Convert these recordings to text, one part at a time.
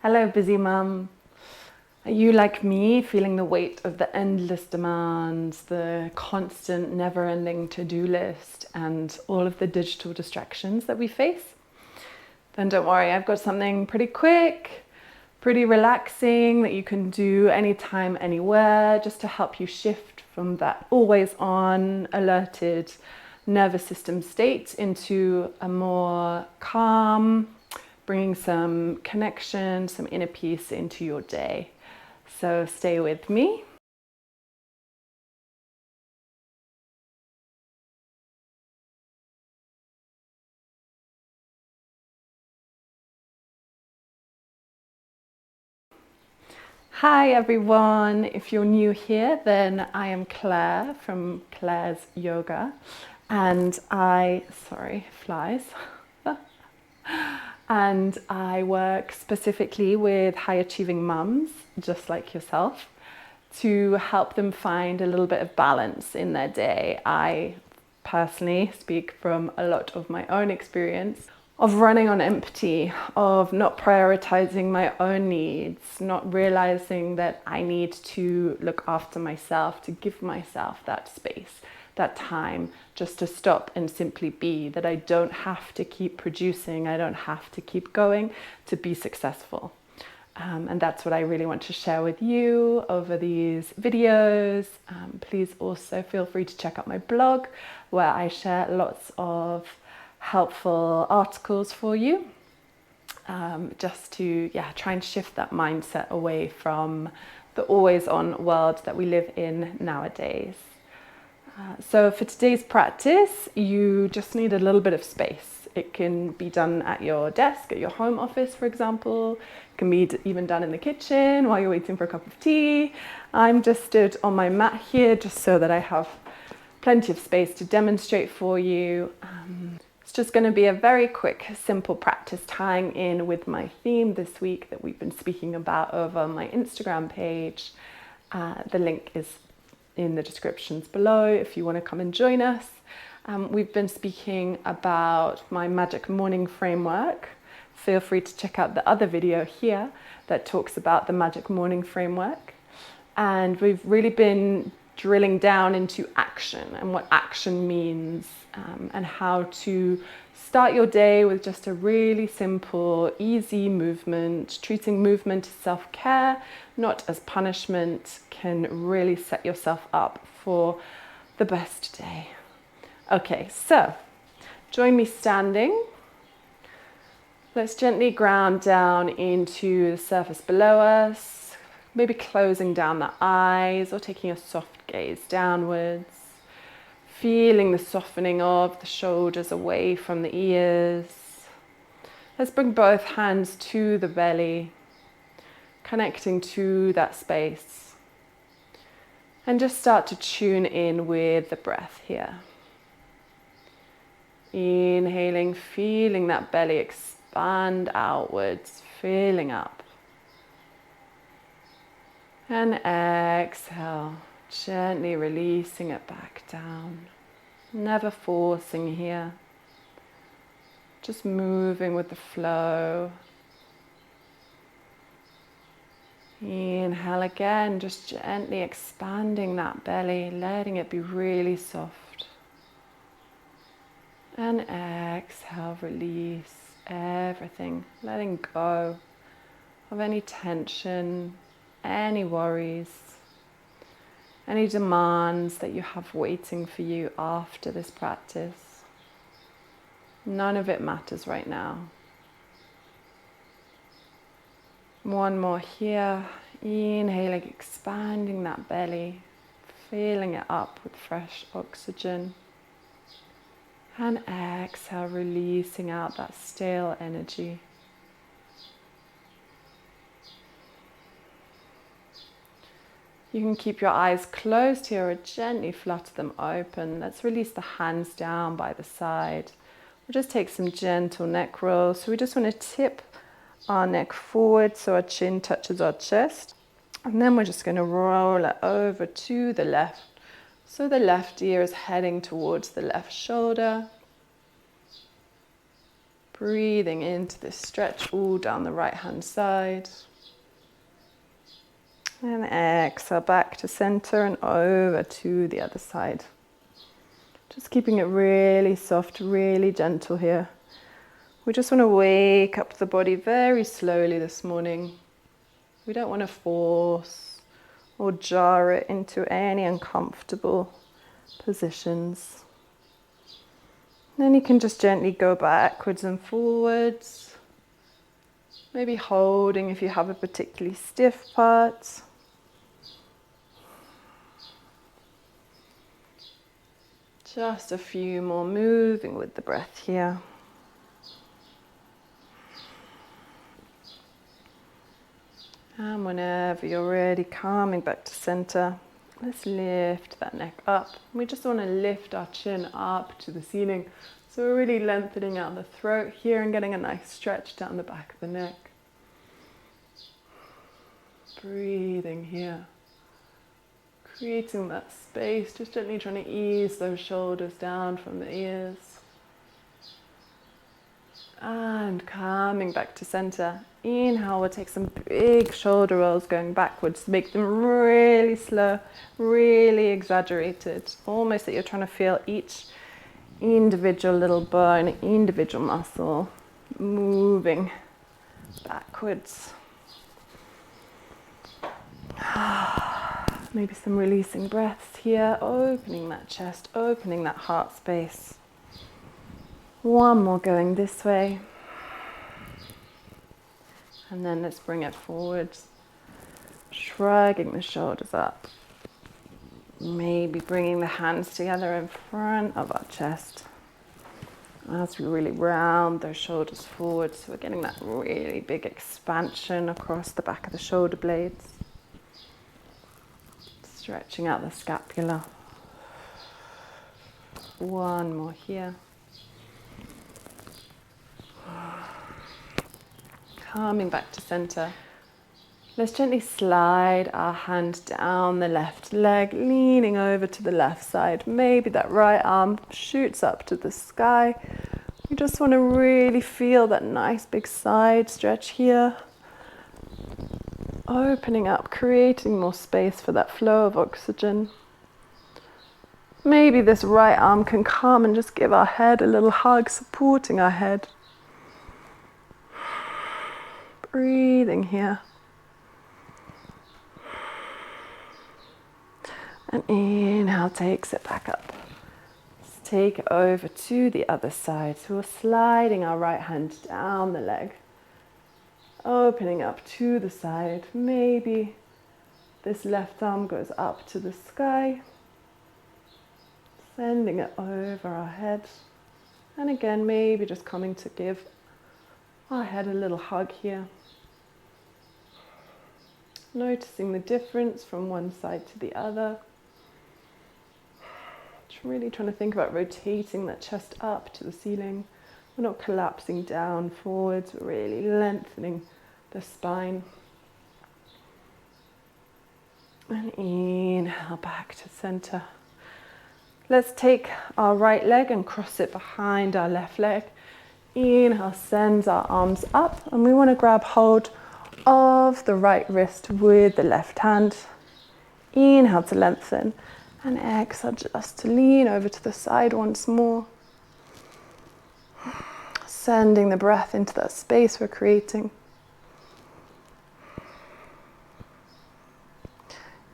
Hello, busy mum. Are you like me, feeling the weight of the endless demands, the constant, never-ending to-do list, and all of the digital distractions that we face? Then don't worry, I've got something pretty quick, pretty relaxing that you can do anytime, anywhere, just to help you shift from that always on, alerted nervous system state into a more calm, bringing some connection, some inner peace into your day. So stay with me. Hi everyone, if you're new here, then I am Claire from Clare's Yoga, and sorry, flies, and I work specifically with high achieving mums, just like yourself, to help them find a little bit of balance in their day. I personally speak from a lot of my own experience of running on empty, of not prioritizing my own needs, not realizing that I need to look after myself, to give myself that space, that time, just to stop and simply be, that I don't have to keep producing, I don't have to keep going to be successful. And that's what I really want to share with you over these videos. Please also feel free to check out my blog, where I share lots of helpful articles for you, just to try and shift that mindset away from the always on world that we live in nowadays. So for today's practice, you just need a little bit of space. It can be done at your desk, at your home office, for example. It can be even done in the kitchen while you're waiting for a cup of tea. I'm just stood on my mat here just so that I have plenty of space to demonstrate for you. It's just going to be a very quick, simple practice tying in with my theme this week that we've been speaking about over my Instagram page. The link is in the descriptions below if you want to come and join us. We've been speaking about my magic morning framework. Feel free to check out the other video here that talks about the magic morning framework. And we've really been drilling down into action and what action means, and how to start your day with just a really simple, easy movement. Treating movement as self-care, not as punishment, can really set yourself up for the best day. Okay, so join me standing. Let's gently ground down into the surface below us, maybe closing down the eyes or taking a soft gaze downwards. Feeling the softening of the shoulders away from the ears. Let's bring both hands to the belly, connecting to that space. And just start to tune in with the breath here. Inhaling, feeling that belly expand outwards, filling up. And exhale, gently releasing it back down. Never forcing here. Just moving with the flow. Inhale again, just gently expanding that belly, letting it be really soft. And exhale, release everything, letting go of any tension, any worries, any demands that you have waiting for you after this practice. None of it matters right now. One more here. Inhaling, expanding that belly, filling it up with fresh oxygen. And exhale, releasing out that stale energy. You can keep your eyes closed here or gently flutter them open. Let's release the hands down by the side. We'll just take some gentle neck rolls. So we just want to tip our neck forward so our chin touches our chest. And then we're just going to roll it over to the left. So the left ear is heading towards the left shoulder. Breathing into this stretch all down the right hand side. And exhale back to center and over to the other side. Just keeping it really soft, really gentle here. We just want to wake up the body very slowly this morning. We don't want to force or jar it into any uncomfortable positions. Then you can just gently go backwards and forwards. Maybe holding if you have a particularly stiff part. Just a few more, moving with the breath here. And whenever you're ready, coming back to center, let's lift that neck up. We just want to lift our chin up to the ceiling. So we're really lengthening out the throat here and getting a nice stretch down the back of the neck. Breathing here. Creating that space, just gently trying to ease those shoulders down from the ears. And coming back to center. Inhale, we'll take some big shoulder rolls going backwards. Make them really slow, really exaggerated. Almost that you're trying to feel each individual little bone, individual muscle moving backwards. Maybe some releasing breaths here, opening that chest, opening that heart space. One more going this way. And then let's bring it forwards, shrugging the shoulders up. Maybe bringing the hands together in front of our chest as we really round those shoulders forward. So we're getting that really big expansion across the back of the shoulder blades. Stretching out the scapula. One more here. Coming back to center. Let's gently slide our hand down the left leg, leaning over to the left side. Maybe that right arm shoots up to the sky. You just want to really feel that nice big side stretch here. Opening up, creating more space for that flow of oxygen. Maybe this right arm can come and just give our head a little hug, supporting our head. Breathing here. And inhale takes it back up. Let's take it over to the other side. So we're sliding our right hand down the leg. Opening up to the side. Maybe this left arm goes up to the sky. Sending it over our head. And again, maybe just coming to give our head a little hug here. Noticing the difference from one side to the other. Really trying to think about rotating that chest up to the ceiling. We're not collapsing down forwards, we're really lengthening the spine. And inhale back to center. Let's take our right leg and cross it behind our left leg. Inhale sends our arms up, and we want to grab hold of the right wrist with the left hand. Inhale to lengthen. And exhale just to lean over to the side once more. Sending the breath into that space we're creating.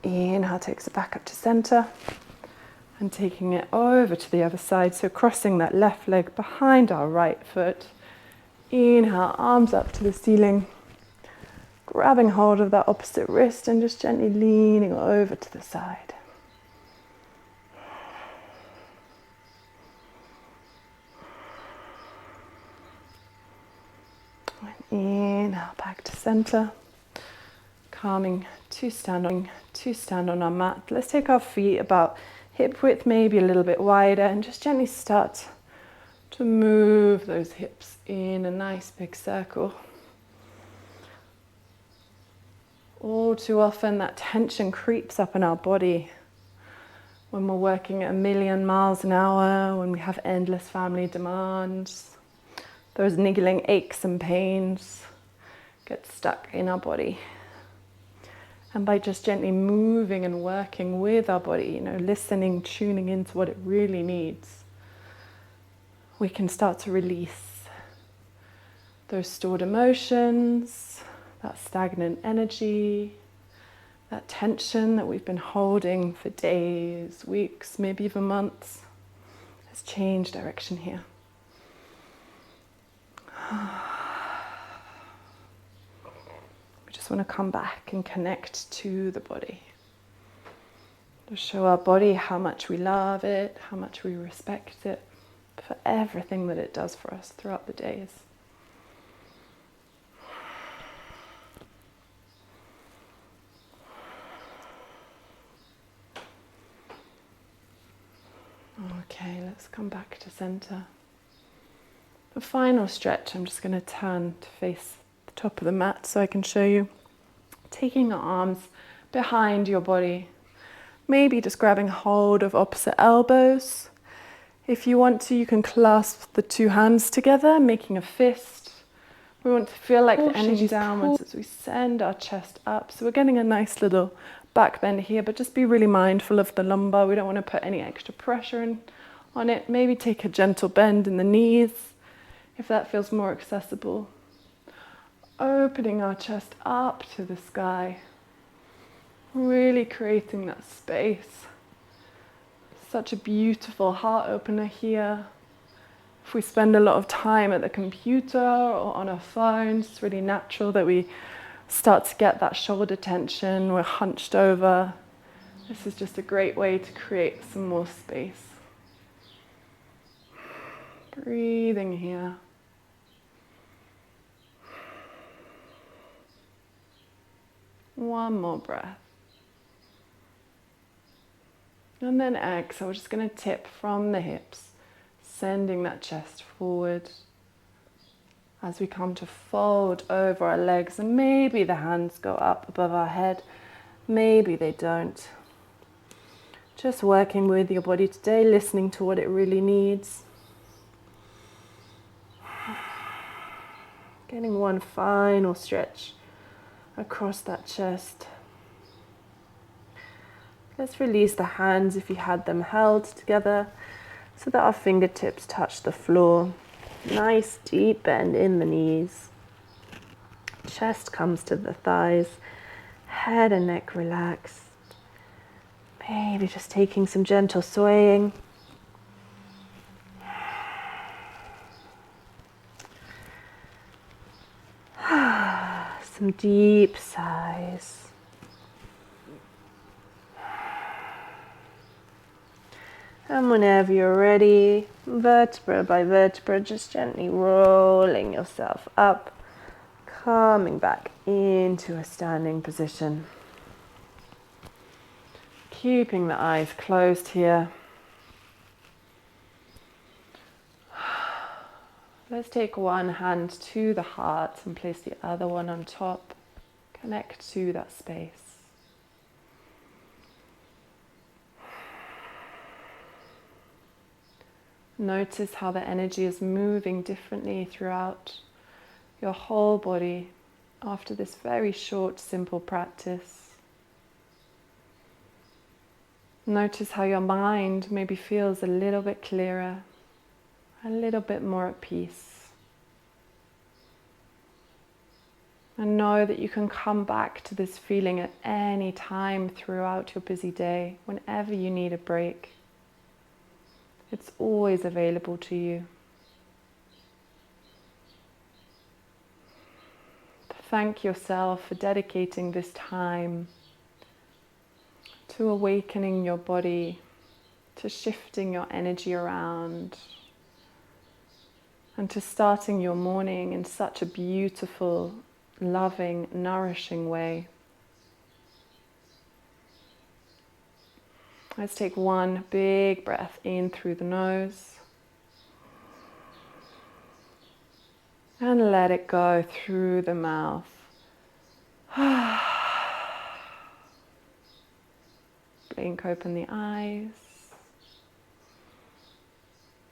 Inhale takes it back up to center. And taking it over to the other side. So crossing that left leg behind our right foot. Inhale, arms up to the ceiling. Grabbing hold of that opposite wrist and just gently leaning over to the side. Inhale back to center, calming to stand on our mat. Let's take our feet about hip width, maybe a little bit wider, and just gently start to move those hips in a nice big circle. All too often that tension creeps up in our body when we're working at 1,000,000 miles an hour, when we have endless family demands. those niggling aches and pains get stuck in our body. And by just gently moving and working with our body, listening, tuning into what it really needs, we can start to release those stored emotions, that stagnant energy, that tension that we've been holding for days, weeks, maybe even months. Let's change direction here. We just want to come back and connect to the body. To show our body how much we love it, how much we respect it, for everything that it does for us throughout the days. Okay, let's come back to center. The final stretch, I'm just going to turn to face the top of the mat so I can show you. Taking your arms behind your body, maybe just grabbing hold of opposite elbows. If you want to, you can clasp the two hands together, making a fist. We want to feel like the energy downwards as we send our chest up. So we're getting a nice little back bend here, but just be really mindful of the lumbar. We don't want to put any extra pressure on it. Maybe take a gentle bend in the knees if that feels more accessible. Opening our chest up to the sky. Really creating that space. Such a beautiful heart opener here. If we spend a lot of time at the computer or on our phones, it's really natural that we start to get that shoulder tension, we're hunched over. This is just a great way to create some more space. Breathing here. One more breath. And then exhale, we're just going to tip from the hips, sending that chest forward as we come to fold over our legs, and maybe the hands go up above our head, maybe they don't. Just working with your body today, listening to what it really needs. Getting one final stretch across that chest. Let's release the hands if you had them held together so that our fingertips touch the floor. Nice deep bend in the knees. Chest comes to the thighs. Head and neck relaxed. Maybe just taking some gentle swaying. Some deep sighs. And whenever you're ready, vertebra by vertebra, just gently rolling yourself up, coming back into a standing position. Keeping the eyes closed here. Let's take one hand to the heart and place the other one on top. Connect to that space. Notice how the energy is moving differently throughout your whole body after this very short, simple practice. Notice how your mind maybe feels a little bit clearer, a little bit more at peace. And know that you can come back to this feeling at any time throughout your busy day, whenever you need a break. It's always available to you. Thank yourself for dedicating this time to awakening your body, to shifting your energy around, and to starting your morning in such a beautiful, loving, nourishing way. Let's take one big breath in through the nose and let it go through the mouth. Blink open the eyes.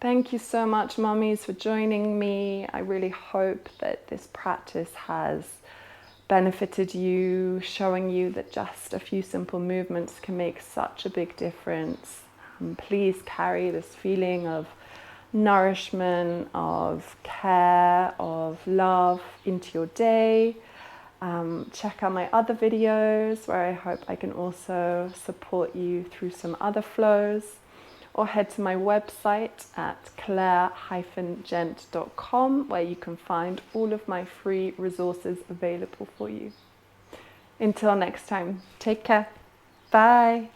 Thank you so much, mummies, for joining me. I really hope that this practice has benefited you, showing you that just a few simple movements can make such a big difference. Please carry this feeling of nourishment, of care, of love into your day. Check out my other videos where I hope I can also support you through some other flows, or head to my website at clare-gent.com where you can find all of my free resources available for you. Until next time, take care. Bye.